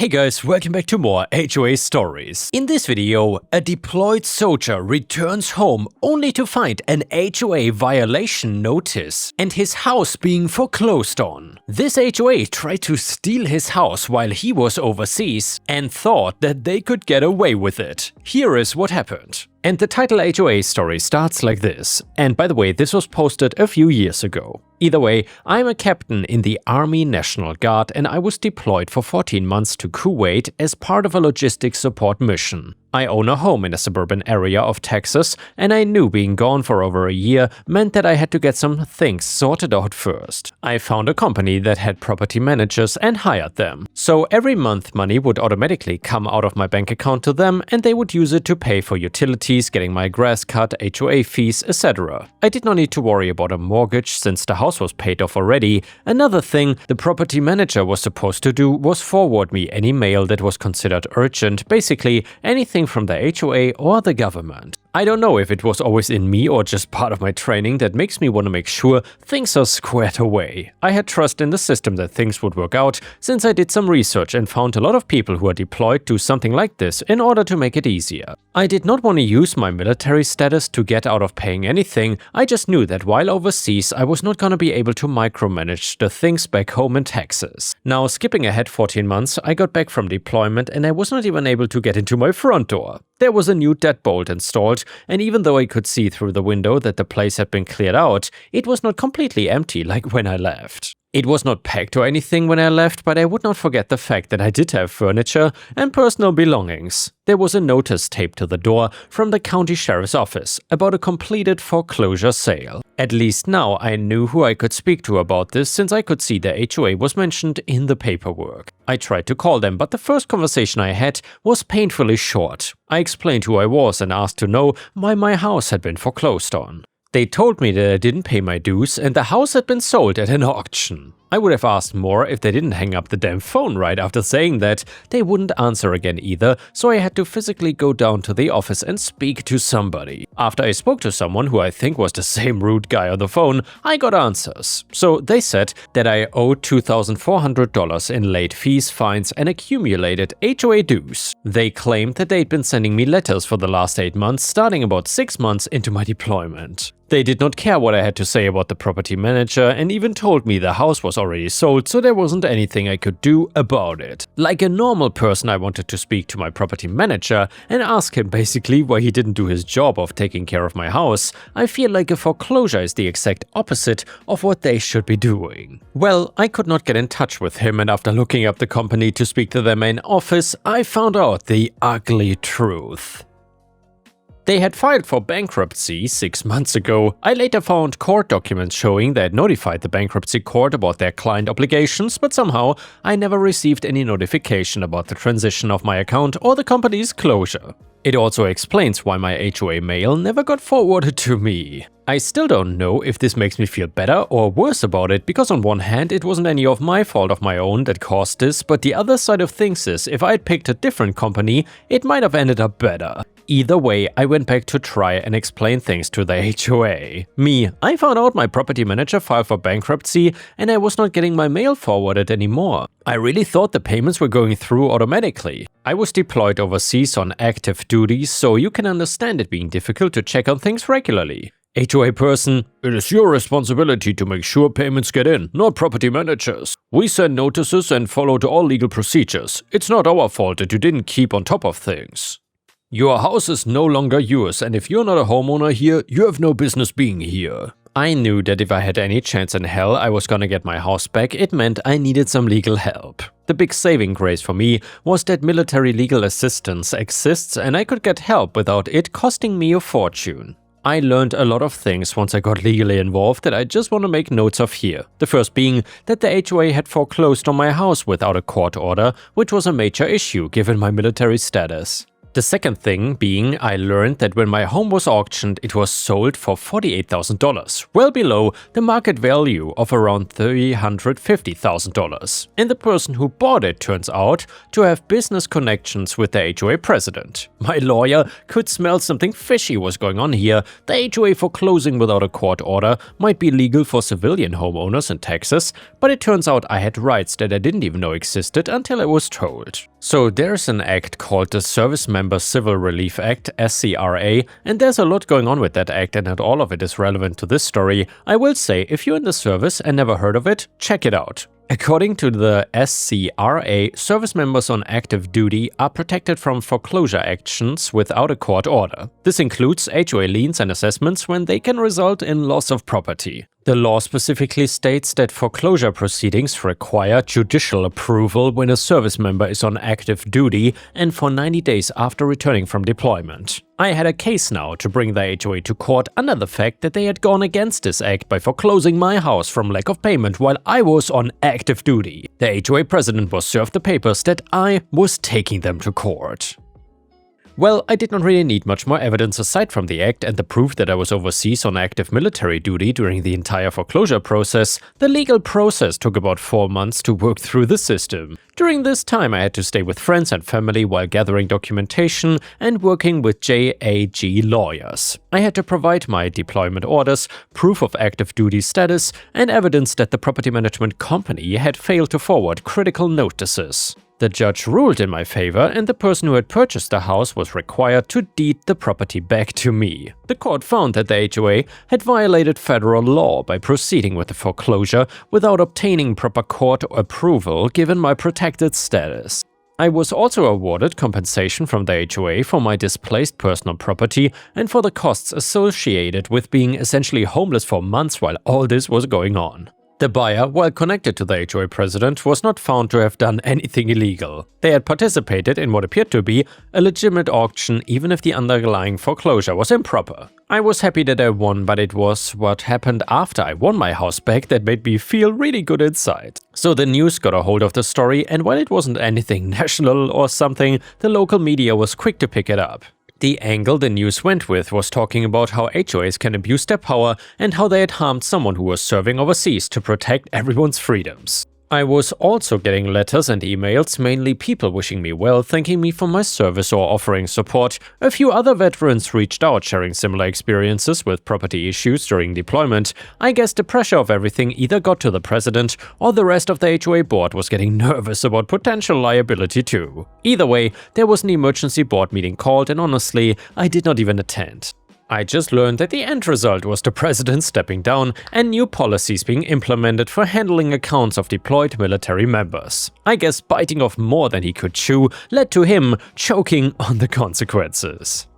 Hey guys, welcome back to more HOA stories. In this video, a deployed soldier returns home only to find an HOA violation notice and his house being foreclosed on. This HOA tried to steal his house while he was overseas and thought that they could get away with it. Here is what happened. And the title HOA story starts like this. And by the way, this was posted a few years ago. Either way, I'm a captain in the Army National Guard and I was deployed for 14 months to Kuwait as part of a logistics support mission. I own a home in a suburban area of Texas, and I knew being gone for over a year meant that I had to get some things sorted out first. I found a company that had property managers and hired them. So every month money would automatically come out of my bank account to them and they would use it to pay for utilities, getting my grass cut, HOA fees, etc. I did not need to worry about a mortgage since the house was paid off already. Another thing the property manager was supposed to do was forward me any mail that was considered urgent, basically anything from the HOA or the government. I don't know if it was always in me or just part of my training that makes me want to make sure things are squared away. I had trust in the system that things would work out since I did some research and found a lot of people who are deployed do something like this in order to make it easier. I did not want to use my military status to get out of paying anything. I just knew that while overseas I was not gonna be able to micromanage the things back home in Texas. Now, skipping ahead 14 months, I got back from deployment and I was not even able to get into my front door. There was a new deadbolt installed, and even though I could see through the window that the place had been cleared out, it was not completely empty like when I left. It was not packed or anything when I left, but I would not forget the fact that I did have furniture and personal belongings. There was a notice taped to the door from the county sheriff's office about a completed foreclosure sale. At least now I knew who I could speak to about this since I could see the HOA was mentioned in the paperwork. I tried to call them, but the first conversation I had was painfully short. I explained who I was and asked to know why my house had been foreclosed on. They told me that I didn't pay my dues and the house had been sold at an auction. I would have asked more if they didn't hang up the damn phone right after saying that. They wouldn't answer again either, so I had to physically go down to the office and speak to somebody. After I spoke to someone who I think was the same rude guy on the phone, I got answers. So they said that I owed $2,400 in late fees, fines and accumulated HOA dues. They claimed that they'd been sending me letters for the last 8 months, starting about 6 months into my deployment. They did not care what I had to say about the property manager and even told me the house was already sold, so there wasn't anything I could do about it. Like a normal person, I wanted to speak to my property manager and ask him basically why he didn't do his job of taking care of my house. I feel like a foreclosure is the exact opposite of what they should be doing. Well, I could not get in touch with him, and after looking up the company to speak to their main office, I found out the ugly truth. They had filed for bankruptcy 6 months ago. I later found court documents showing they had notified the bankruptcy court about their client obligations, but somehow I never received any notification about the transition of my account or the company's closure. It also explains why my HOA mail never got forwarded to me. I still don't know if this makes me feel better or worse about it, because on one hand it wasn't any of my fault of my own that caused this, but the other side of things is if I'd picked a different company, it might have ended up better. Either way, I went back to try and explain things to the HOA. I found out my property manager filed for bankruptcy and I was not getting my mail forwarded anymore. I really thought the payments were going through automatically. I was deployed overseas on active duty, so you can understand it being difficult to check on things regularly. HOA person: it is your responsibility to make sure payments get in, not property managers. We send notices and follow all legal procedures. It's not our fault that you didn't keep on top of things. Your house is no longer yours, and if you're not a homeowner here, you have no business being here. I knew that if I had any chance in hell I was gonna get my house back, it meant I needed some legal help. The big saving grace for me was that military legal assistance exists and I could get help without it costing me a fortune. I learned a lot of things once I got legally involved that I just want to make notes of here. The first being that the HOA had foreclosed on my house without a court order, which was a major issue given my military status. The second thing being I learned that when my home was auctioned, it was sold for $48,000, well below the market value of around $350,000. And the person who bought it turns out to have business connections with the HOA president. My lawyer could smell something fishy was going on here. The HOA foreclosing without a court order might be legal for civilian homeowners in Texas, but it turns out I had rights that I didn't even know existed until I was told. So there's an act called the Service Member Civil Relief Act, SCRA, and there's a lot going on with that act and not all of it is relevant to this story. I will say, if you're in the service and never heard of it, check it out. According to the SCRA, service members on active duty are protected from foreclosure actions without a court order. This includes HOA liens and assessments when they can result in loss of property. The law specifically states that foreclosure proceedings require judicial approval when a service member is on active duty and for 90 days after returning from deployment. I had a case now to bring the HOA to court under the fact that they had gone against this act by foreclosing my house from lack of payment while I was on active duty. The HOA president was served the papers that I was taking them to court. Well, I did not really need much more evidence aside from the act and the proof that I was overseas on active military duty during the entire foreclosure process. The legal process took about 4 months to work through the system. During this time, I had to stay with friends and family while gathering documentation and working with JAG lawyers. I had to provide my deployment orders, proof of active duty status, and evidence that the property management company had failed to forward critical notices. The judge ruled in my favor and the person who had purchased the house was required to deed the property back to me. The court found that the HOA had violated federal law by proceeding with the foreclosure without obtaining proper court approval given my protected status. I was also awarded compensation from the HOA for my displaced personal property and for the costs associated with being essentially homeless for months while all this was going on. The buyer, while connected to the HOA president, was not found to have done anything illegal. They had participated in what appeared to be a legitimate auction even if the underlying foreclosure was improper. I was happy that I won, but it was what happened after I won my house back that made me feel really good inside. So the news got a hold of the story, and while it wasn't anything national or something, the local media was quick to pick it up. The angle the news went with was talking about how HOAs can abuse their power and how they had harmed someone who was serving overseas to protect everyone's freedoms. I was also getting letters and emails, mainly people wishing me well, thanking me for my service or offering support. A few other veterans reached out sharing similar experiences with property issues during deployment. I guess the pressure of everything either got to the president or the rest of the HOA board was getting nervous about potential liability too. Either way, there was an emergency board meeting called and honestly, I did not even attend. I just learned that the end result was the president stepping down and new policies being implemented for handling accounts of deployed military members. I guess biting off more than he could chew led to him choking on the consequences.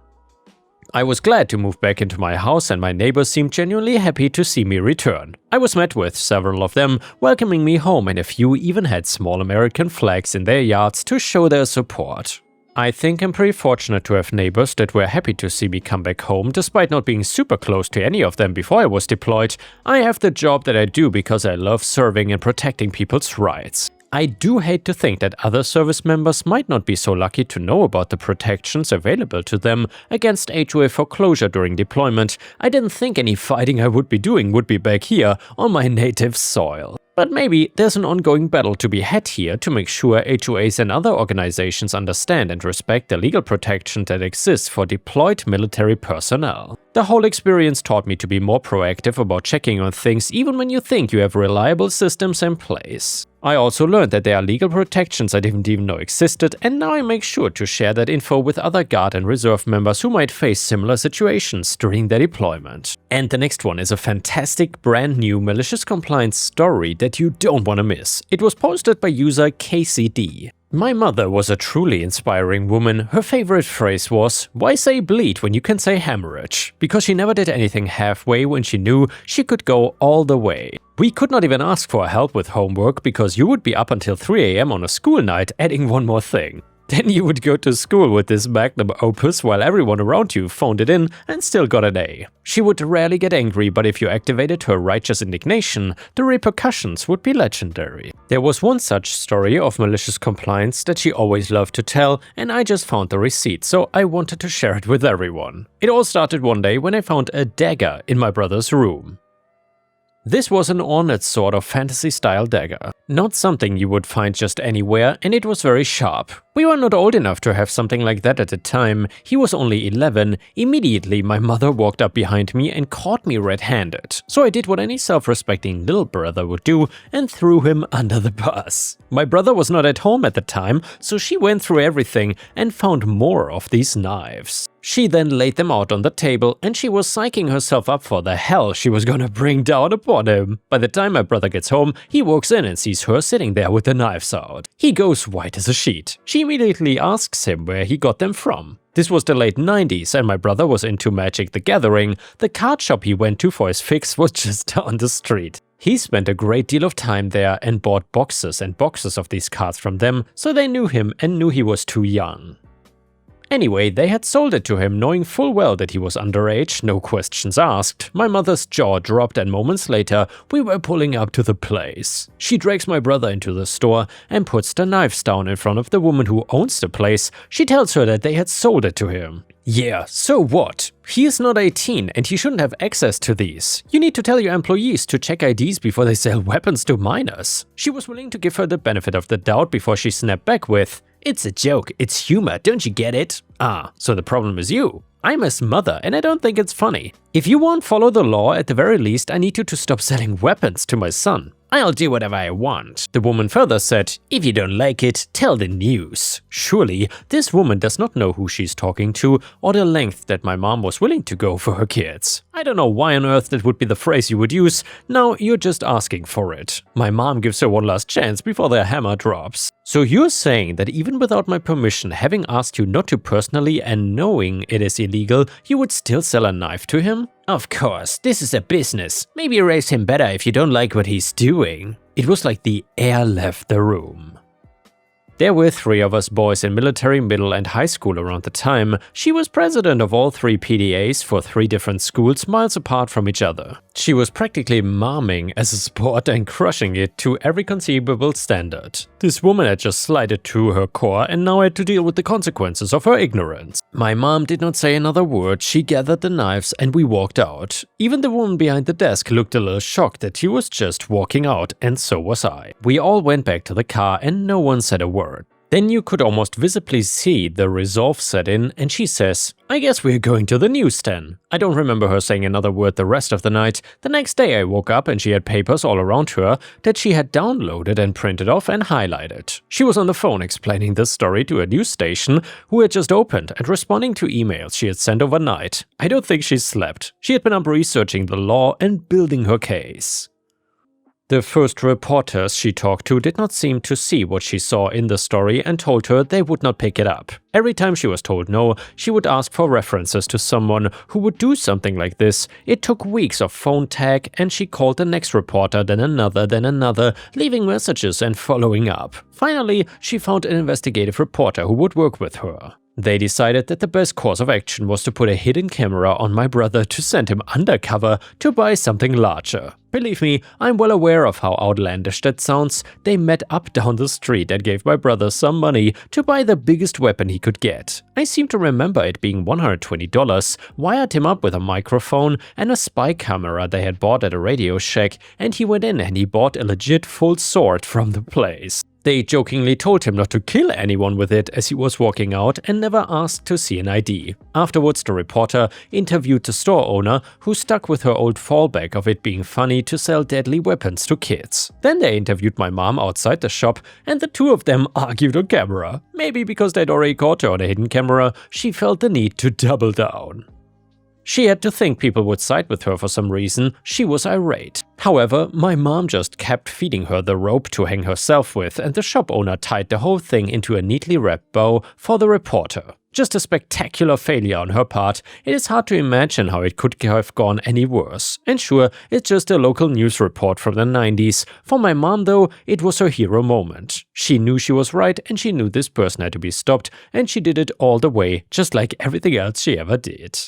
I was glad to move back into my house and my neighbors seemed genuinely happy to see me return. I was met with several of them welcoming me home and a few even had small American flags in their yards to show their support. I think I'm pretty fortunate to have neighbors that were happy to see me come back home despite not being super close to any of them before I was deployed. I have the job that I do because I love serving and protecting people's rights. I do hate to think that other service members might not be so lucky to know about the protections available to them against HOA foreclosure during deployment. I didn't think any fighting I would be doing would be back here on my native soil. But maybe there's an ongoing battle to be had here to make sure HOAs and other organizations understand and respect the legal protection that exists for deployed military personnel. The whole experience taught me to be more proactive about checking on things even when you think you have reliable systems in place. I also learned that there are legal protections I didn't even know existed, and now I make sure to share that info with other Guard and Reserve members who might face similar situations during their deployment. And the next one is a fantastic brand new malicious compliance story that you don't want to miss. It was posted by user KCD. My mother was a truly inspiring woman. Her favorite phrase was, "Why say bleed when you can say hemorrhage?" Because she never did anything halfway when she knew she could go all the way. We could not even ask for help with homework because you would be up until 3 AM on a school night adding one more thing. Then you would go to school with this magnum opus while everyone around you phoned it in and still got an A. She would rarely get angry, but if you activated her righteous indignation, the repercussions would be legendary. There was one such story of malicious compliance that she always loved to tell, and I just found the receipt, so I wanted to share it with everyone. It all started one day when I found a dagger in my brother's room. This was an ornate sort of fantasy-style dagger. Not something you would find just anywhere, and it was very sharp. We were not old enough to have something like that at the time. He was only 11. Immediately, my mother walked up behind me and caught me red-handed. So I did what any self-respecting little brother would do and threw him under the bus. My brother was not at home at the time, so she went through everything and found more of these knives. She then laid them out on the table, and she was psyching herself up for the hell she was gonna bring down upon him. By the time my brother gets home, he walks in and sees her sitting there with the knives out. He goes white as a sheet. She immediately asks him where he got them from. This was the late 90s, and my brother was into Magic the Gathering. The card shop he went to for his fix was just down the street. He spent a great deal of time there and bought boxes and boxes of these cards from them, so they knew him and knew he was too young. Anyway, they had sold it to him, knowing full well that he was underage, no questions asked. My mother's jaw dropped, and moments later, we were pulling up to the place. She drags my brother into the store and puts the knives down in front of the woman who owns the place. She tells her that they had sold it to him. Yeah, so what? He is not 18 and he shouldn't have access to these. You need to tell your employees to check IDs before they sell weapons to minors. She was willing to give her the benefit of the doubt before she snapped back with, "It's a joke, it's humor, don't you get it?" Ah, so the problem is you. I'm his mother and I don't think it's funny. If you won't follow the law, at the very least I need you to stop selling weapons to my son. I'll do whatever I want. The woman further said, "If you don't like it, tell the news." Surely, this woman does not know who she's talking to or the length that my mom was willing to go for her kids. I don't know why on earth that would be the phrase you would use. Now you're just asking for it. My mom gives her one last chance before their hammer drops. So you're saying that even without my permission, having asked you not to personally and knowing it is illegal, you would still sell a knife to him? Of course, this is a business. Maybe raise him better if you don't like what he's doing. It was like the air left the room. There were 3 of us boys in military, middle and high school around the time. She was president of all 3 PDAs for 3 different schools miles apart from each other. She was practically momming as a sport and crushing it to every conceivable standard. This woman had just slided to her core and now had to deal with the consequences of her ignorance. My mom did not say another word. She gathered the knives and we walked out. Even the woman behind the desk looked a little shocked that she was just walking out, and so was I. We all went back to the car and no one said a word. Then you could almost visibly see the resolve set in, and she says, "I guess we're going to the news then." I don't remember her saying another word the rest of the night. The next day I woke up and she had papers all around her that she had downloaded and printed off and highlighted. She was on the phone explaining this story to a news station who had just opened and responding to emails she had sent overnight. I don't think she slept. She had been up researching the law and building her case. The first reporters she talked to did not seem to see what she saw in the story and told her they would not pick it up. Every time she was told no, she would ask for references to someone who would do something like this. It took weeks of phone tag, and she called the next reporter, then another, leaving messages and following up. Finally, she found an investigative reporter who would work with her. They decided that the best course of action was to put a hidden camera on my brother to send him undercover to buy something larger. Believe me, I'm well aware of how outlandish that sounds. They met up down the street and gave my brother some money to buy the biggest weapon he could get. I seem to remember it being $120, wired him up with a microphone and a spy camera they had bought at a Radio Shack, and he went in and he bought a legit full sword from the place. They jokingly told him not to kill anyone with it as he was walking out and never asked to see an ID. Afterwards, the reporter interviewed the store owner, who stuck with her old fallback of it being funny to sell deadly weapons to kids. Then they interviewed my mom outside the shop, and the 2 of them argued on camera. Maybe because they'd already caught her on a hidden camera, she felt the need to double down. She had to think people would side with her for some reason. She was irate. However, my mom just kept feeding her the rope to hang herself with, and the shop owner tied the whole thing into a neatly wrapped bow for the reporter. Just a spectacular failure on her part. It is hard to imagine how it could have gone any worse. And sure, it's just a local news report from the 90s. For my mom though, it was her hero moment. She knew she was right and she knew this person had to be stopped, and she did it all the way, just like everything else she ever did.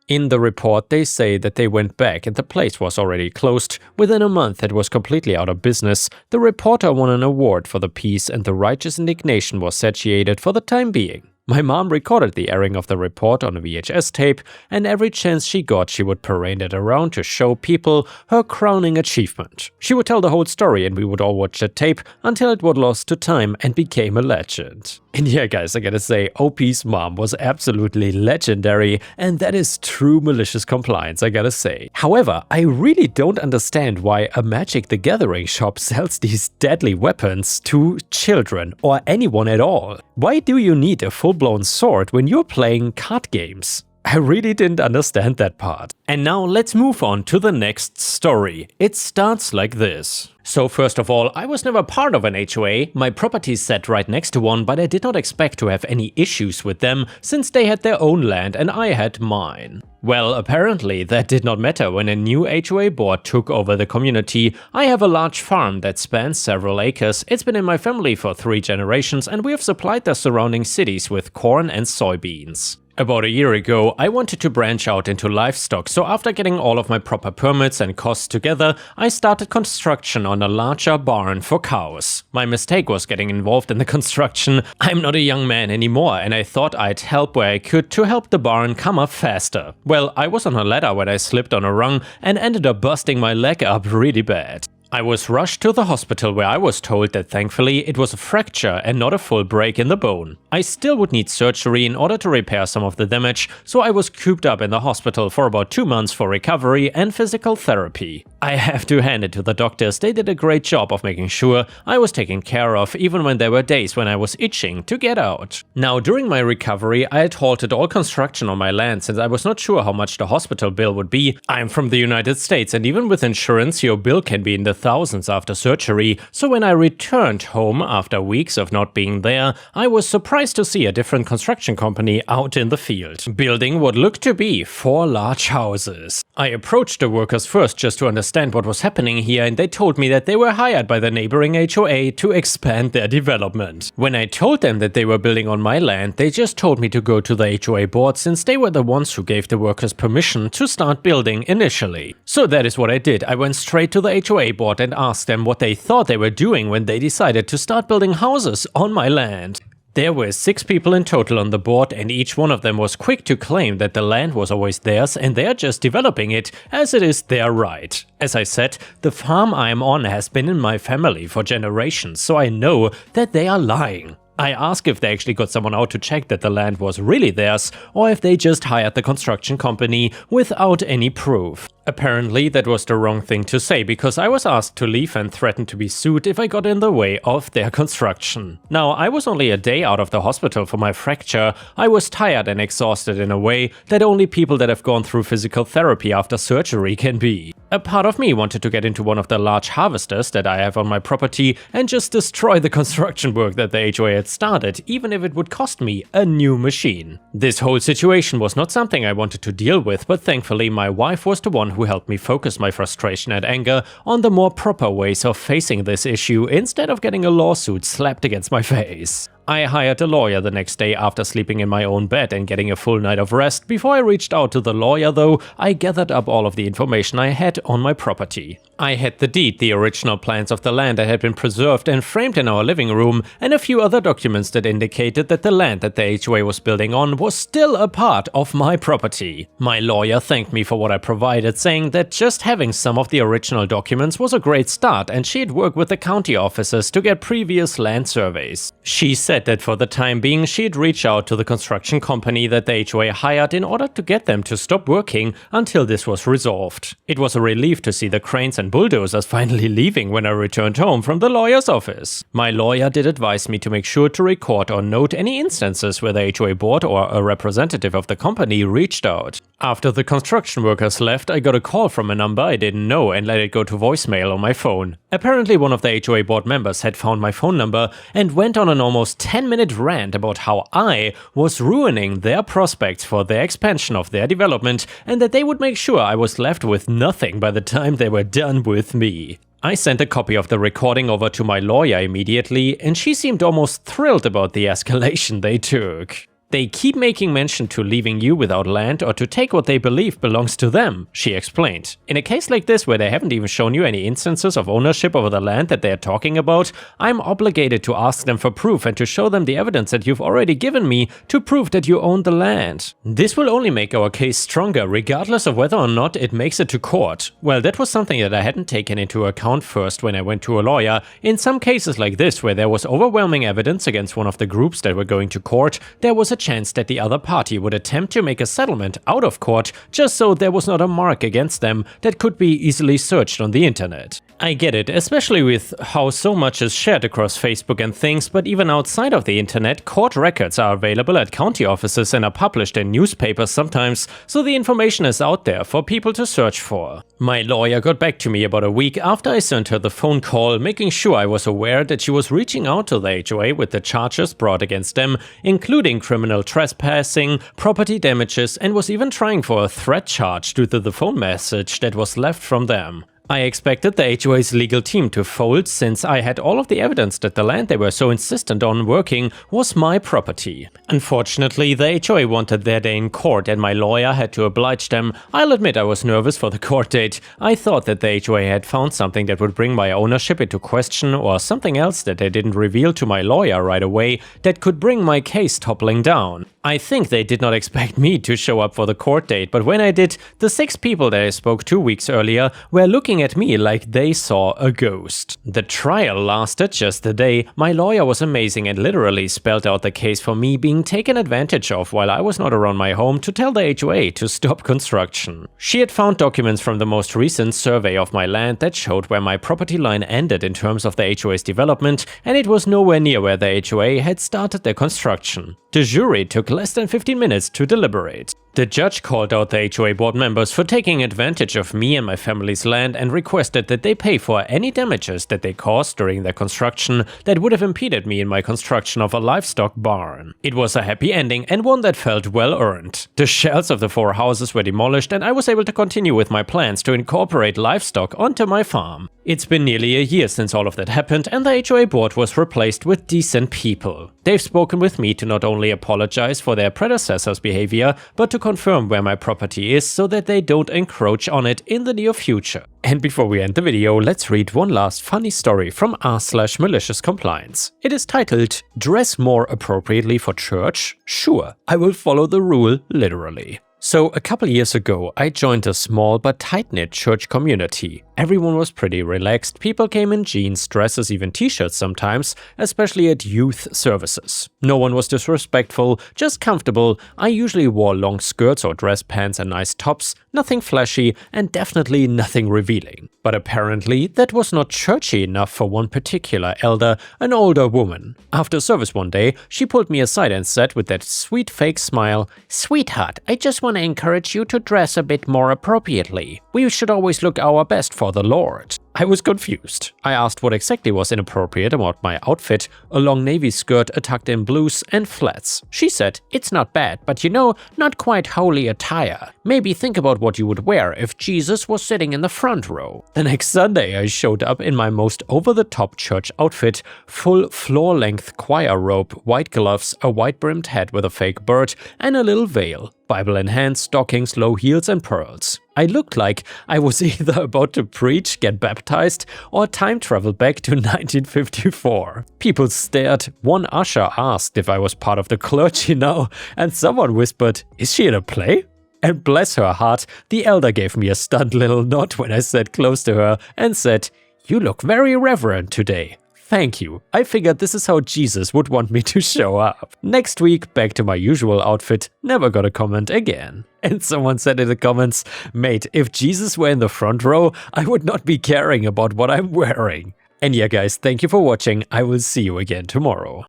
In the report, they say that they went back and the place was already closed. Within a month, it was completely out of business. The reporter won an award for the piece and the righteous indignation was satiated for the time being. My mom recorded the airing of the report on a VHS tape, and every chance she got, she would parade it around to show people her crowning achievement. She would tell the whole story and we would all watch the tape until it was lost to time and became a legend. And yeah guys, I gotta say, OP's mom was absolutely legendary, and that is true malicious compliance, I gotta say. However, I really don't understand why a Magic the Gathering shop sells these deadly weapons to children or anyone at all. Why do you need a full-blown sword when you're playing card games? I really didn't understand that part. And now let's move on to the next story. It starts like this. So first of all, I was never part of an HOA. My property sat right next to one, but I did not expect to have any issues with them since they had their own land and I had mine. Well, apparently that did not matter when a new HOA board took over the community. I have a large farm that spans several acres. It's been in my family for 3 generations and we have supplied the surrounding cities with corn and soybeans. About a year ago, I wanted to branch out into livestock, so after getting all of my proper permits and costs together, I started construction on a larger barn for cows. My mistake was getting involved in the construction. I'm not a young man anymore and I thought I'd help where I could to help the barn come up faster. Well, I was on a ladder when I slipped on a rung and ended up busting my leg up really bad. I was rushed to the hospital where I was told that thankfully it was a fracture and not a full break in the bone. I still would need surgery in order to repair some of the damage, so I was cooped up in the hospital for about 2 months for recovery and physical therapy. I have to hand it to the doctors, they did a great job of making sure I was taken care of even when there were days when I was itching to get out. Now during my recovery I had halted all construction on my land since I was not sure how much the hospital bill would be. I'm from the United States and even with insurance your bill can be in the thousands after surgery, so when I returned home after weeks of not being there, I was surprised to see a different construction company out in the field, building what looked to be 4 large houses. I approached the workers first just to understand what was happening here and they told me that they were hired by the neighboring HOA to expand their development. When I told them that they were building on my land, they just told me to go to the HOA board since they were the ones who gave the workers permission to start building initially. So that is what I did. I went straight to the HOA board and asked them what they thought they were doing when they decided to start building houses on my land. There were 6 people in total on the board and each one of them was quick to claim that the land was always theirs and they're just developing it as it is their right. As I said, the farm I am on has been in my family for generations, so I know that they are lying. I asked if they actually got someone out to check that the land was really theirs or if they just hired the construction company without any proof. Apparently that was the wrong thing to say because I was asked to leave and threatened to be sued if I got in the way of their construction. Now, I was only a day out of the hospital for my fracture. I was tired and exhausted in a way that only people that have gone through physical therapy after surgery can be. A part of me wanted to get into one of the large harvesters that I have on my property and just destroy the construction work that the HOA had started, even if it would cost me a new machine. This whole situation was not something I wanted to deal with, but thankfully my wife was the one who helped me focus my frustration and anger on the more proper ways of facing this issue instead of getting a lawsuit slapped against my face. I hired a lawyer the next day after sleeping in my own bed and getting a full night of rest. Before I reached out to the lawyer though, I gathered up all of the information I had on my property. I had the deed, the original plans of the land that had been preserved and framed in our living room, and a few other documents that indicated that the land that the HOA was building on was still a part of my property. My lawyer thanked me for what I provided, saying that just having some of the original documents was a great start and she'd work with the county officers to get previous land surveys. She said said that for the time being she'd reach out to the construction company that the HOA hired in order to get them to stop working until this was resolved. It was a relief to see the cranes and bulldozers finally leaving when I returned home from the lawyer's office. My lawyer did advise me to make sure to record or note any instances where the HOA board or a representative of the company reached out. After the construction workers left, I got a call from a number I didn't know and let it go to voicemail on my phone. Apparently one of the HOA board members had found my phone number and went on an almost 10-minute rant about how I was ruining their prospects for their expansion of their development and that they would make sure I was left with nothing by the time they were done with me. I sent a copy of the recording over to my lawyer immediately, and she seemed almost thrilled about the escalation they took. They keep making mention to leaving you without land or to take what they believe belongs to them, she explained. In a case like this where they haven't even shown you any instances of ownership over the land that they are talking about, I'm obligated to ask them for proof and to show them the evidence that you've already given me to prove that you own the land. This will only make our case stronger regardless of whether or not it makes it to court. Well, that was something that I hadn't taken into account first when I went to a lawyer. In some cases like this where there was overwhelming evidence against one of the groups that were going to court, there was a chance that the other party would attempt to make a settlement out of court just so there was not a mark against them that could be easily searched on the internet. I get it, especially with how so much is shared across Facebook and things, but even outside of the internet, court records are available at county offices and are published in newspapers sometimes, so the information is out there for people to search for. My lawyer got back to me about a week after I sent her the phone call, making sure I was aware that she was reaching out to the HOA with the charges brought against them, including criminal trespassing, property damages, and was even trying for a threat charge due to the phone message that was left from them. I expected the HOA's legal team to fold since I had all of the evidence that the land they were so insistent on working was my property. Unfortunately, the HOA wanted their day in court and my lawyer had to oblige them. I'll admit I was nervous for the court date. I thought that the HOA had found something that would bring my ownership into question or something else that they didn't reveal to my lawyer right away that could bring my case toppling down. I think they did not expect me to show up for the court date, but when I did, the 6 people that I spoke 2 weeks earlier were looking at me like they saw a ghost. The trial lasted just a day. My lawyer was amazing and literally spelled out the case for me being taken advantage of while I was not around my home to tell the HOA to stop construction. She had found documents from the most recent survey of my land that showed where my property line ended in terms of the HOA's development, and it was nowhere near where the HOA had started their construction. The jury took less than 15 minutes to deliberate. The judge called out the HOA board members for taking advantage of me and my family's land and requested that they pay for any damages that they caused during their construction that would have impeded me in my construction of a livestock barn. It was a happy ending and one that felt well earned. The shells of the 4 houses were demolished and I was able to continue with my plans to incorporate livestock onto my farm. It's been nearly a year since all of that happened and the HOA board was replaced with decent people. They've spoken with me to not only apologize for their predecessors' behavior, but to confirm where my property is so that they don't encroach on it in the near future. And before we end the video, let's read one last funny story from r/malicious compliance. It is titled, "Dress more appropriately for church? Sure, I will follow the rule literally." So a couple years ago, I joined a small but tight-knit church community. Everyone was pretty relaxed, people came in jeans, dresses, even t-shirts sometimes, especially at youth services. No one was disrespectful, just comfortable. I usually wore long skirts or dress pants and nice tops, nothing flashy and definitely nothing revealing. But apparently that was not churchy enough for one particular elder, an older woman. After service one day, she pulled me aside and said with that sweet fake smile, "Sweetheart, I just want to encourage you to dress a bit more appropriately. We should always look our best for the Lord." I was confused. I asked what exactly was inappropriate about my outfit, a long navy skirt, a tucked-in blouse, and flats. She said, "It's not bad, but you know, not quite holy attire. Maybe think about what you would wear if Jesus was sitting in the front row." The next Sunday I showed up in my most over-the-top church outfit, full floor-length choir robe, white gloves, a white-brimmed hat with a fake bird, and a little veil. Bible in hand, stockings, low heels, and pearls. I looked like I was either about to preach, get baptized, or time travel back to 1954. People stared. One usher asked if I was part of the clergy now, and someone whispered, "Is she in a play?" And bless her heart, the elder gave me a stunned little nod when I sat close to her and said, "You look very reverent today." Thank you. I figured this is how Jesus would want me to show up. Next week, back to my usual outfit, never got a comment again. And someone said in the comments, mate, if Jesus were in the front row, I would not be caring about what I'm wearing. And yeah guys, thank you for watching. I will see you again tomorrow.